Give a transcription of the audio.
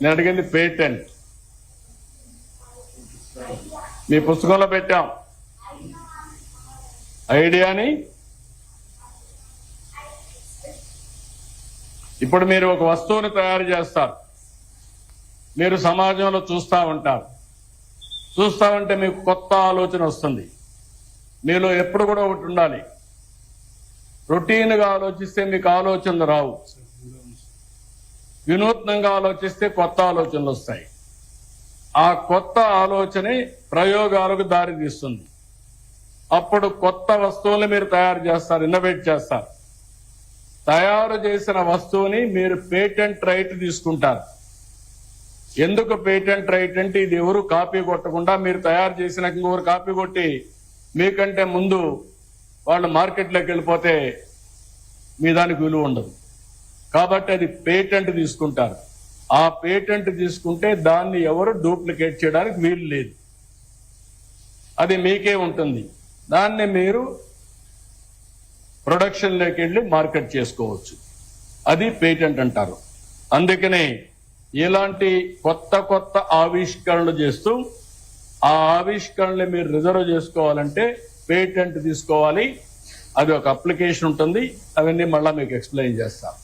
నేను అడిగింది పేటెంట్. మీ పుస్తకంలో పెట్టాం ఐడియాని. ఇప్పుడు మీరు ఒక వస్తువుని తయారు చేస్తారు, మీరు సమాజంలో చూస్తూ ఉంటారు. చూస్తూ ఉంటే మీకు కొత్త ఆలోచన వస్తుంది. మీలో ఎప్పుడు కూడా ఒకటి ఉండాలి, రొటీన్గా ఆలోచిస్తే మీకు ఆలోచనలు రావు, వినూత్నంగా ఆలోచిస్తే కొత్త ఆలోచనలు వస్తాయి. ఆ కొత్త ఆలోచనే ప్రయోగాలకు దారి తీస్తుంది. అప్పుడు కొత్త వస్తువుల్ని మీరు తయారు చేస్తారు, ఇన్నోవేట్ చేస్తారు. తయారు చేసిన వస్తువుని మీరు పేటెంట్ రైట్ తీసుకుంటారు. ఎందుకు పేటెంట్ రైట్ అంటే ఇది ఎవరు కాపీ కొట్టకుండా, మీరు తయారు చేసిన ఇంకొకరు కాపీ కొట్టి మీకంటే ముందు వాళ్ళు మార్కెట్లోకి వెళ్ళిపోతే మీ దానికి విలువ ఉండదు. కాబట్టి అది పేటెంట్ తీసుకుంటారు. ఆ పేటెంట్ తీసుకుంటే దాన్ని ఎవరు డూప్లికేట్ చేయడానికి వీలు లేదు, అది మీకే ఉంటుంది. దాన్ని మీరు ప్రొడక్షన్లోకి వెళ్ళి మార్కెట్ చేసుకోవచ్చు. అది పేటెంట్ అంటారు. అందుకనే ఇలాంటి కొత్త కొత్త ఆవిష్కరణలు చేస్తూ ఆ ఆవిష్కరణలు మీరు రిజర్వ్ చేసుకోవాలంటే పేటెంట్ తీసుకోవాలి. అది ఒక అప్లికేషన్ ఉంటుంది, అవన్నీ మళ్ళా మీకు ఎక్స్ప్లెయిన్ చేస్తాను.